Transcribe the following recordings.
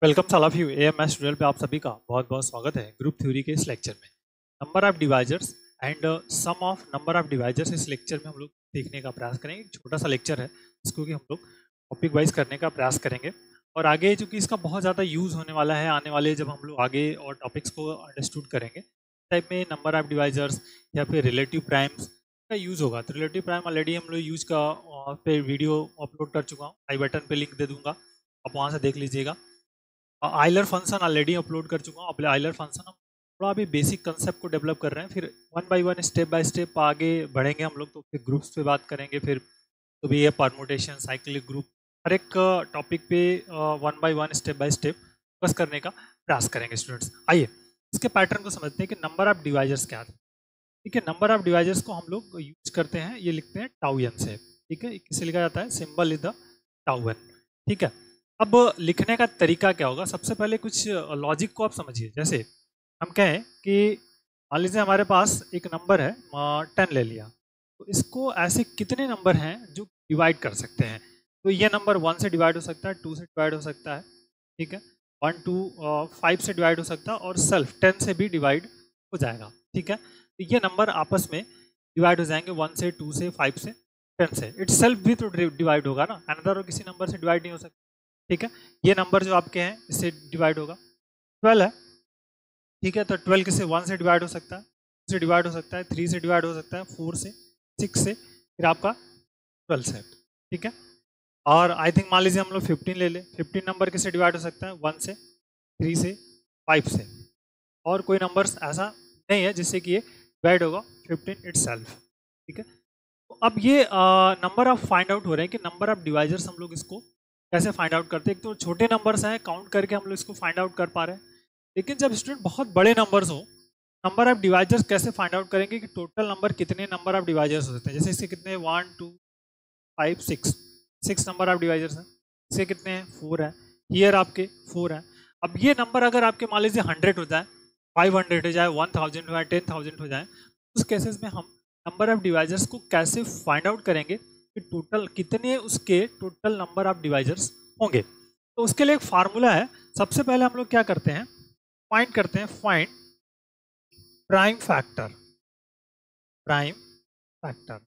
Welcome all of you AMS tutorial पे आप सभी का बहुत बहुत स्वागत है ग्रुप थ्योरी के इस लेक्चर में। Number of divisors and sum of number of divisors इस लेक्चर में हम लोग देखने का प्रयास करेंगे। एक छोटा सा लेक्चर है जिसको कि हम लोग टॉपिक वाइज करने का प्रयास करेंगे और आगे चूंकि इसका बहुत ज़्यादा यूज़ होने वाला है आने वाले जब हम लोग आगे और टॉपिक्स को अंडरस्टूड करेंगे टाइप में नंबर ऑफ डिवाइजर्स या फिर रिलेटिव प्राइम्स का यूज़ होगा। तो रिलेटिव प्राइम ऑलरेडी हम लोग यूज का पे वीडियो अपलोड कर चुका हूँ, आई बटन पे लिंक दे दूंगा, आप वहाँ से देख लीजिएगा। आइलर फंक्शन ऑलरेडी अपलोड कर चुका हूँ। आइलर फंक्शन हम थोड़ा अभी बेसिक कंसेप्ट को डेवलप कर रहे हैं, फिर one by one step by step आगे बढ़ेंगे हम लोग। तो फिर ग्रुप्स पे बात करेंगे, फिर तो भी ये परमुटेशन साइक्लिक ग्रुप हर एक टॉपिक पे one by one step by step focus करने का प्रयास करेंगे स्टूडेंट्स। आइए इसके पैटर्न को समझते हैं कि नंबर ऑफ डिवाइजर्स क्या है। ठीक है, नंबर ऑफ डिवाइजर्स को हम लोग यूज करते हैं, ये लिखते हैं टाउ एन से। ठीक है, किसे लिखा जाता है, symbol is the tau N. ठीक है, अब लिखने का तरीका क्या होगा, सबसे पहले कुछ लॉजिक को आप समझिए। जैसे हम कहें कि मान लीजिए हमारे पास एक नंबर है 10 ले लिया, तो इसको ऐसे कितने नंबर हैं जो डिवाइड कर सकते हैं। तो ये नंबर 1 से डिवाइड हो सकता है, 2 से डिवाइड हो सकता है, ठीक है, 1 2 5 से डिवाइड हो सकता है और सेल्फ 10 से भी डिवाइड हो जाएगा। ठीक है, तो ये नंबर आपस में डिवाइड हो जाएंगे 1 से 2 से 5 से 10 से। इट सेल्फ भी तो डिवाइड होगा ना, अनदर और किसी नंबर से डिवाइड नहीं हो सकता। ठीक है, ये नंबर जो आपके हैं इससे डिवाइड होगा। 12 है, ठीक है, तो 12 किसे 1 से डिवाइड हो सकता है, 2 से डिवाइड हो सकता है, 3 से डिवाइड हो सकता है, 4 से, 6 से, फिर आपका 12 से। ठीक है, और आई थिंक मान लीजिए हम लोग 15 ले लें। 15 नंबर किससे डिवाइड हो सकता है, 1 से, 3 से, 5 से, और कोई नंबर ऐसा नहीं है जिससे कि ये डिवाइड होगा 15 इटसेल्फ। ठीक है, तो अब ये नंबर ऑफ फाइंड आउट हो रहे हैं कि नंबर ऑफ डिवाइजर्स हम लोग इसको कैसे फाइंड आउट करते हैं। एक तो छोटे नंबर्स हैं, काउंट करके हम लोग इसको फाइंड आउट कर पा रहे हैं, लेकिन जब स्टूडेंट बहुत बड़े नंबर्स हो, नंबर ऑफ डिवाइजर्स कैसे फाइंड आउट करेंगे कि टोटल नंबर कितने नंबर ऑफ डिवाइजर्स हो सकते हैं। जैसे इसके कितने 1 2 5 6 नंबर ऑफ डिवाइजर्स हैं, इसके कितने हैं 4 है, हियर आपके 4 है। अब ये नंबर अगर आपके मान लीजिए 100 हो जाए, 500 हो जाए, 1000 हो जाए, 10,000 हो जाए, उस केसेस में हम नंबर ऑफ डिवाइजर्स को कैसे फाइंड आउट करेंगे कि टोटल कितने उसके टोटल नंबर ऑफ डिवाइजर्स होंगे। तो उसके लिए एक फार्मूला है। सबसे पहले हम लोग क्या करते हैं, फाइंड करते हैं, find prime factor. Prime factor,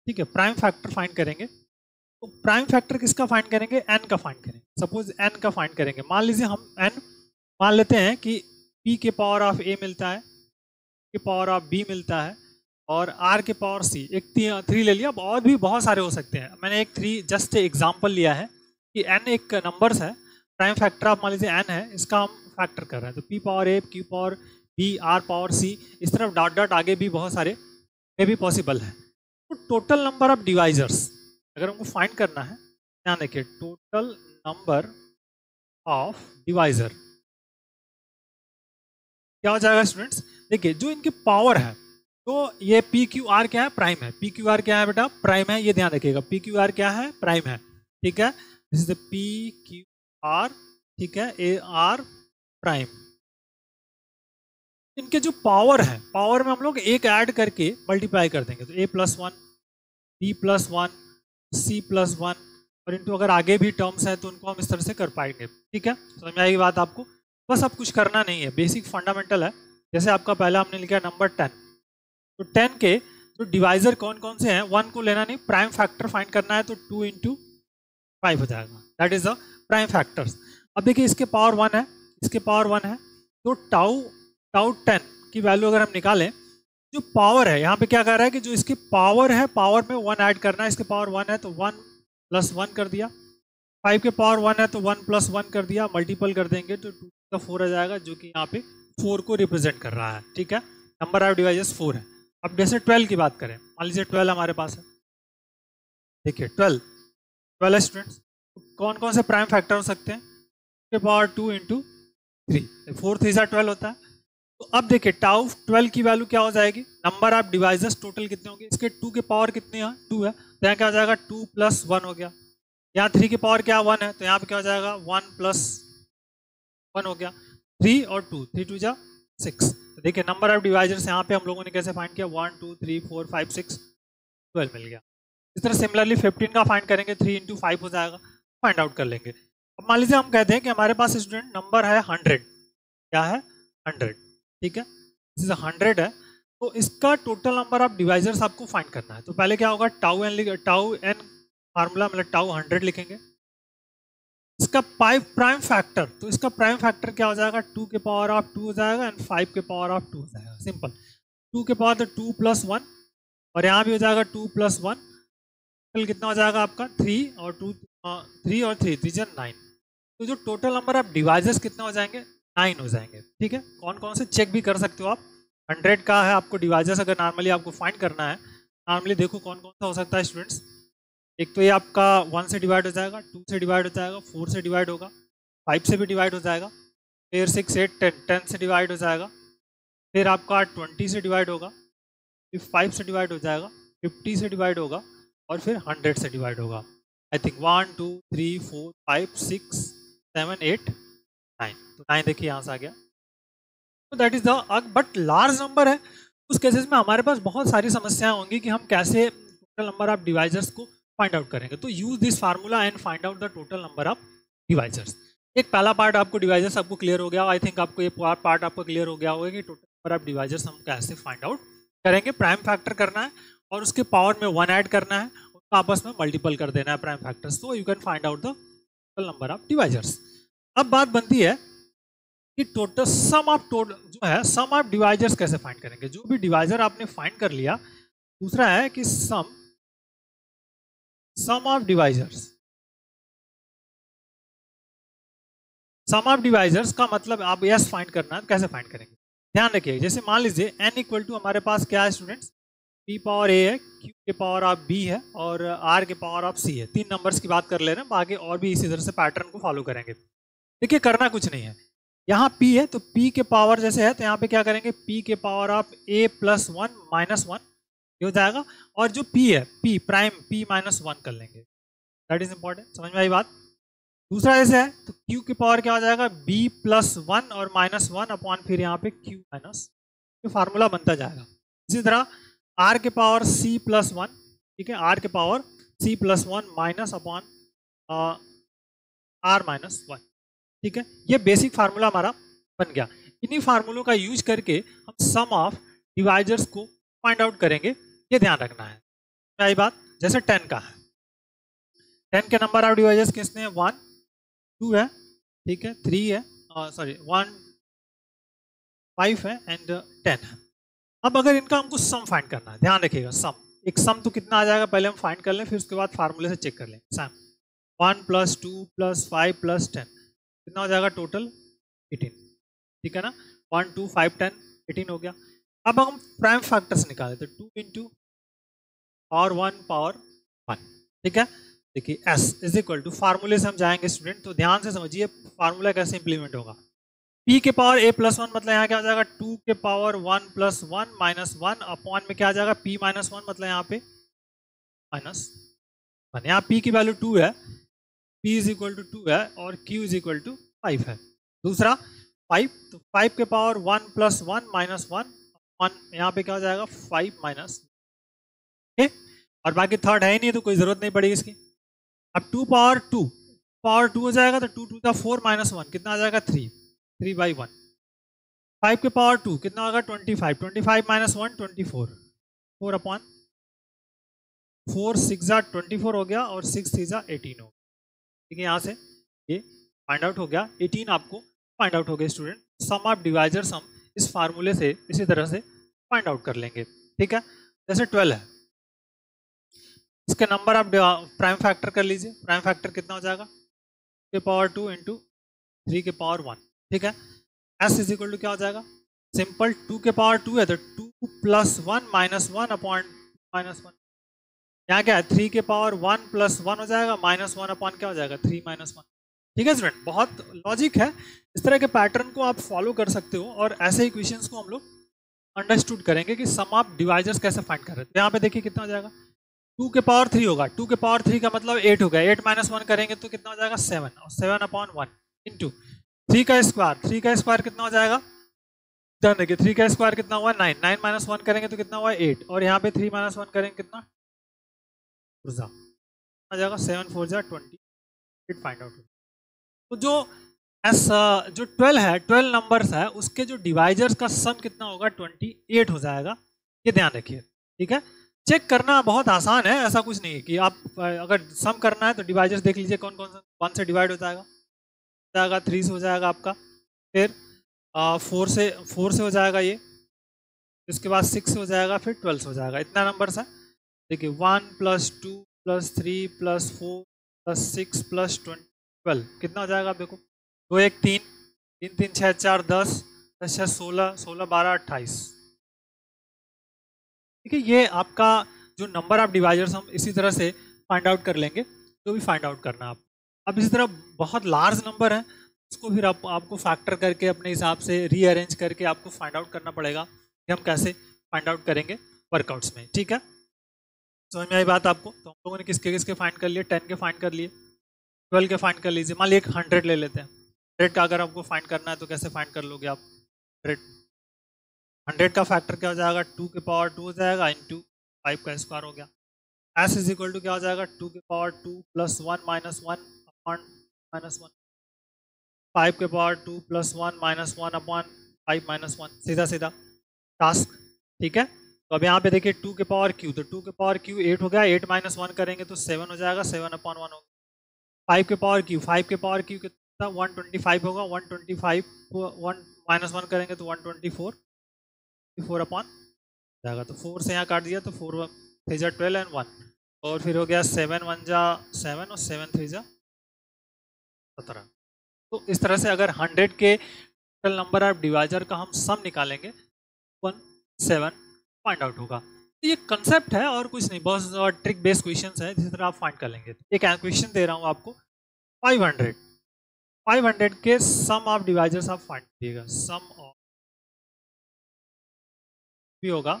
ठीक है, प्राइम फैक्टर फाइंड करेंगे। तो प्राइम फैक्टर किसका फाइंड करेंगे, एन का फाइंड करेंगे। सपोज एन का फाइंड करेंगे, मान लीजिए हम एन मान लेते हैं कि पी के पावर ऑफ ए मिलता है, के पावर ऑफ बी मिलता है, और आर के पावर सी, एक 3 ले लिया। और भी बहुत सारे हो सकते हैं, मैंने एक 3 जस्ट एग्जांपल लिया है कि एन एक नंबर्स है, प्राइम फैक्टर ऑफ मान लीजिए एन है, इसका हम फैक्टर कर रहे हैं। तो P power A, Q power B, R power C, इस तरफ डॉट डॉट आगे भी बहुत सारे में भी पॉसिबल है। तो टोटल नंबर ऑफ डिवाइजर्स अगर हमको फाइंड करना है, ध्यान रखिए, टोटल नंबर ऑफ डिवाइजर क्या हो जाएगा स्टूडेंट्स। देखिए जो इनके पावर है, तो ये पी क्यू आर क्या है, प्राइम है। पी क्यू आर क्या है बेटा, प्राइम है, ये ध्यान रखिएगा। पी क्यू आर क्या है, प्राइम है। ठीक है, this is the P Q R, ठीक है, ए आर प्राइम। इनके जो पावर है, पावर में हम लोग एक ऐड करके मल्टीप्लाई कर देंगे, तो a+1, b+1, c+1, और इनटू अगर आगे भी टर्म्स हैं तो उनको हम इस तरह से कर पाएंगे। ठीक है, समझ में आएगी बात आपको। बस अब कुछ करना नहीं है, बेसिक फंडामेंटल है। जैसे आपका पहला हमने लिखा नंबर 10, तो 10 के जो डिवाइजर कौन कौन से हैं, 1 को लेना नहीं, प्राइम फैक्टर फाइंड करना है, तो 2 × 5 हो जाएगा, that is the prime factors. अब देखिए इसके पावर 1 है, इसके पावर 1 है, तो टाउ 10 की वैल्यू अगर हम निकालें, जो पावर है यहाँ पे क्या कर रहा है कि जो इसके पावर है, पावर में 1 ऐड करना है। इसके पावर 1 है तो 1 + 1 कर दिया, 5 के पावर 1 है तो 1 + 1 कर दिया, मल्टीपल कर देंगे तो 2 का 4 आ जाएगा, जो कि यहाँ पे 4 को रिप्रेजेंट कर रहा है। ठीक है, नंबर ऑफ डिवाइजर्स 4 है। अब जैसे 12 की बात करें, मान लीजिए 12 हमारे पास है, देखिए 12 स्टूडेंट्स, कौन कौन से प्राइम फैक्टर हो सकते हैं, के पावर 2 × 3, 4 3 12 होता है। तो अब देखिए टाउ 12 की वैल्यू क्या हो जाएगी, नंबर ऑफ डिवाइजर्स टोटल कितने होंगे, इसके 2 के पावर कितने हैं, 2 है, तो यहाँ क्या हो जाएगा 2 + 1 हो गया। यहाँ 3 की पावर क्या 1 है, तो यहाँ पे क्या हो जाएगा 1 + 1 हो गया, 3 और 2, 3 2 जा 6। तो देखिए नंबर ऑफ डिवाइजर्स यहाँ पे हम लोगों ने कैसे फाइंड किया, 1 2 3 4 5 6 12 मिल गया। इस तरह सिमिलरली 15 का फाइंड करेंगे, 3 × 5 हो जाएगा, फाइंड आउट कर लेंगे। अब मान लीजिए हम कहते हैं कि हमारे पास स्टूडेंट नंबर है 100, क्या है 100, ठीक है, दिस इज 100 है, तो इसका टोटल नंबर ऑफ डिवाइजर्स आपको फाइंड करना है। तो पहले क्या होगा, टाउ एन फार्मूला मतलब टाउ 100 लिखेंगे, इसका प्राइम फैक्टर, तो इसका प्राइम फैक्टर क्या हो जाएगा, 2 के पावर ऑफ 2 हो जाएगा एंड 5 के पावर ऑफ 2 हो जाएगा, सिंपल। 2 के पावर तो 2 + 1 और यहाँ भी हो जाएगा 2 + 1, टोटल कितना हो जाएगा आपका 3 और 2, 3 और 3 3 9। तो जो टोटल नंबर ऑफ डिवाइसेस कितना हो जाएंगे, 9 हो जाएंगे, ठीक है। कौन कौन से चेक भी कर सकते हो आप, 100 का है आपको डिवाइसेस अगर नॉर्मली आपको फाइंड करना है, नॉर्मली देखो कौन कौन सा हो सकता है स्टूडेंट्स। एक तो ये आपका 1 से डिवाइड हो जाएगा, 2 से डिवाइड हो जाएगा, 4 से डिवाइड होगा, 5 से भी डिवाइड हो जाएगा, फिर 6 8 10 से डिवाइड हो जाएगा, फिर आपका 20 से डिवाइड होगा, फिर 5 से डिवाइड हो जाएगा, 50 से डिवाइड होगा और फिर 100 से डिवाइड होगा। आई थिंक 1 2 3 4 5 6 7 8 9, तो 9 देखिए यहाँ से आ गया। तो that is the, but large number है उस केसेस में हमारे पास बहुत सारी समस्याएं होंगी कि हम कैसे टोटल नंबर ऑफ डिवाइजर्स को फाइंड आउट करेंगे। तो use this formula and find out the total number of divisors. एक पहला पार्ट आपको डिवाइजर्स आपको क्लियर हो गया, आई थिंक आपको ये पार्ट आपको क्लियर हो गया होगा कि टोटल नंबर ऑफ डिवाइजर्स हम कैसे फाइंड आउट करेंगे। प्राइम फैक्टर करना है और उसके पावर में 1 ऐड करना है, उनको आपस में मल्टीपल कर देना है प्राइम फैक्टर्स, तो you can find out the total number of divisors. अब बात बनती है कि टोटल सम ऑफ जो है सम ऑफ डिवाइजर्स कैसे फाइंड करेंगे। जो भी डिवाइजर आपने फाइंड कर लिया, दूसरा है कि sum of divisors, sum of divisors का मतलब आप यस फाइंड करना है, कैसे फाइंड करेंगे ध्यान रखिए। जैसे मान लीजिए n इक्वल टू हमारे पास क्या है स्टूडेंट्स, p पावर a है, q के पावर ऑफ b है और r के पावर ऑफ c है। 3 नंबर्स की बात कर ले रहे हैं, बाकी और भी इसी तरह से पैटर्न को फॉलो करेंगे। देखिए करना कुछ नहीं है, यहाँ p है तो p के पावर जैसे है तो यहाँ पे क्या करेंगे, p के पावर ऑफ a + 1 - 1 ये हो जाएगा, और जो p है p प्राइम p - 1 कर लेंगे, दैट इज इंपॉर्टेंट, समझ में आई बात। दूसरा ऐसे है तो q के पावर क्या हो जाएगा, b + 1 और -1 अपॉन फिर यहाँ पे q माइनस, ये फार्मूला बनता जाएगा। इसी तरह r के पावर c + 1, ठीक है, r के power c + 1 minus upon r - 1, ठीक है। ये बेसिक फार्मूला हमारा बन गया। इन्हीं फार्मूलों का यूज करके हम सम ऑफ डिवाइजर्स को फाइंड आउट करेंगे, ये ध्यान रखना है। क्या बात, जैसे 10 का है, 10 के नंबर ऑफ डिवाइजर्स किसने हैं, 1 2 है, ठीक है, 3 है, सॉरी 1 5 है एंड 10 है। अब अगर इनका हमको सम फाइंड करना है, ध्यान रखिएगा सम, एक सम तो कितना आ जाएगा पहले हम फाइंड कर लें, फिर उसके बाद फार्मूले से चेक कर लें। सम 1 + 2 + 5 + 10 कितना हो जाएगा, टोटल 18, ठीक है ना, 1 2 5 10 18 हो गया। अब हम प्राइम फैक्टर्स निकाले तो 2 × पावर 1 पावर 1, ठीक है। देखिए s इज इक्वल टू, फार्मूले से हम जाएंगे स्टूडेंट, तो ध्यान से समझिए फार्मूला कैसे इंप्लीमेंट होगा। p के पावर a + 1 मतलब यहाँ क्या हो जाएगा, 2 के पावर 1 + 1 - 1 अपॉन में क्या आ जाएगा, p - 1 मतलब यहाँ पे -1, यहाँ p की वैल्यू 2 है, p = 2 है और q = 5 है। दूसरा 5, तो 5 के पावर 1 + 1 - 1 यहाँ पे क्या हो जाएगा, 5 - और बाकी थर्ड है ही नहीं तो कोई जरूरत नहीं पड़ेगी इसकी। अब 2 पावर 2 हो जाएगा तो 2 × 4 - 1 कितना आ जाएगा, 3/1। 5 के पावर 2 कितना होगा, 25 25 - 1 24 4 अपॉन 4 6 24 हो गया और 6 3 18 हो गया, ठीक है। यहाँ से ये फाइंड आउट हो गया, 18 आपको फाइंड आउट हो गया स्टूडेंट। सम ऑफ डिवाइजर्स हम इस फार्मूले से इसी तरह से फाइंड आउट कर लेंगे, ठीक है। जैसे 12 है, इसके नंबर ऑफ प्राइम फैक्टर कर लीजिए, प्राइम फैक्टर कितना हो जाएगा, के पावर 2 × 3 के पावर 1, ठीक है। s = क्या हो जाएगा, सिंपल 2 के पावर 2 है तो 2 + 1 - 1 अपॉन -1, यहाँ क्या है 3 के पावर 1 + 1 हो जाएगा, -1 अपॉन क्या हो जाएगा, 3 - 1, ठीक है स्टूडेंट। बहुत लॉजिक है, इस तरह के पैटर्न को आप फॉलो कर सकते हो और ऐसे इक्वेशंस को हम लोग अंडरस्टूड करेंगे कि सम ऑफ डिवाइजर्स कैसे फाइंड कर रहे हैं। यहाँ पे देखिए कितना हो जाएगा, 2 के पावर 3 होगा, 2 के पावर 3 का मतलब 8 हो गया, 8 - 1 करेंगे तो कितना हो जाएगा, 7 और 7 अपॉन 1 इंटू 3 का स्क्वायर, 3 का स्क्वायर कितना हो जाएगा, ध्यान देखिए 3 का स्क्वायर कितना हुआ, 9 9 - 1 करेंगे तो कितना हुआ, 8 और यहाँ पे 3 - 1 करेंगे कितना आ जाएगा, 7 4 20, फाइंड आउट। तो जो जो 12 है, 12 नंबर्स है, उसके जो डिवाइजर्स का सम कितना होगा, 28 हो जाएगा। ये ध्यान रखिए, ठीक है। चेक करना बहुत आसान है, ऐसा कुछ नहीं है कि आप अगर सम करना है तो डिवाइजर्स देख लीजिए कौन कौन सा 1 से डिवाइड हो जाएगा 3 से हो जाएगा आपका, फिर 4 से हो जाएगा ये, इसके बाद 6 से हो जाएगा, फिर 12 से हो जाएगा। इतना नंबर्स है। देखिए 1 + 2 + 3 + 4 + 6 + 12 कितना हो जाएगा, आप देखो 2 1 3 3 3 6 4 10 10 6 16 16 12 28। ठीक है, ये आपका जो नंबर ऑफ डिवाइजर्स हम इसी तरह से फाइंड आउट कर लेंगे, जो भी फाइंड आउट करना आप। अब इसी तरह बहुत लार्ज नंबर है, उसको फिर आपको फैक्टर करके अपने हिसाब से रीअरेंज करके आपको फाइंड आउट करना पड़ेगा कि हम कैसे फाइंड आउट करेंगे वर्कआउट्स में। ठीक है, समझ में आई बात आपको? तो हम लोगों ने किसके किसके फाइंड कर लिए, 10 के फाइंड कर लिए, 12 के फाइंड कर लीजिए। मान लीजिए 100 ले लेते हैं। 100 का अगर आपको फाइंड करना है तो कैसे फाइंड कर लोगे आप? 100 का फैक्टर क्या हो जाएगा, 2 के पावर 2 हो जाएगा इंटू 5 का स्क्वायर हो गया। एस इज इक्वल टू क्या हो जाएगा, 2 के पावर 2 + 1 - 1 अपॉन -1, 5 के पावर 2 + 1 - 1 अपॉन 5 - 1, सीधा सीधा टास्क। ठीक है, तो अब यहाँ पे देखिए 2 के पावर क्यू, तो 2 के पावर क्यू 8 हो गया, 8 - 1 करेंगे तो 7 हो जाएगा, 7 अपॉन 1 होगा। 5 के पावर क्यू, 5 के पावर क्यू कितना, 125 होगा, 125 को 1 - 1 करेंगे तो 124, 4 अपॉन जाएगा, तो 4 से यहाँ काट दिया तो 4 3 जा 12 एंड 1, और फिर हो गया 7 1 जा 7 और 7 3 जा 17। तो इस तरह से अगर 100 के टोटल नंबर ऑफ डिवाइजर का हम सम निकालेंगे 17 फाइंड आउट होगा। तो ये कंसेप्ट है और कुछ नहीं, बहुत ट्रिक बेस्ड क्वेश्चंस है, जिस तरह आप फाइंड कर लेंगे। एक क्वेश्चन दे रहा हूँ आपको, 500 के सम ऑफ डिवाइजर्स आप फाइंड कीजिएगा। सम ऑफ भी होगा,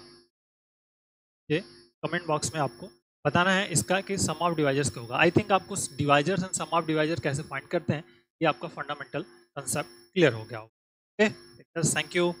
ये कमेंट बॉक्स में आपको बताना है इसका कि सम ऑफ डिवाइजर्स क्या होगा। आई थिंक आपको divisors and sum of divisor कैसे फाइंड करते हैं ये आपका फंडामेंटल कंसेप्ट क्लियर हो गया होगा। Okay, thank you.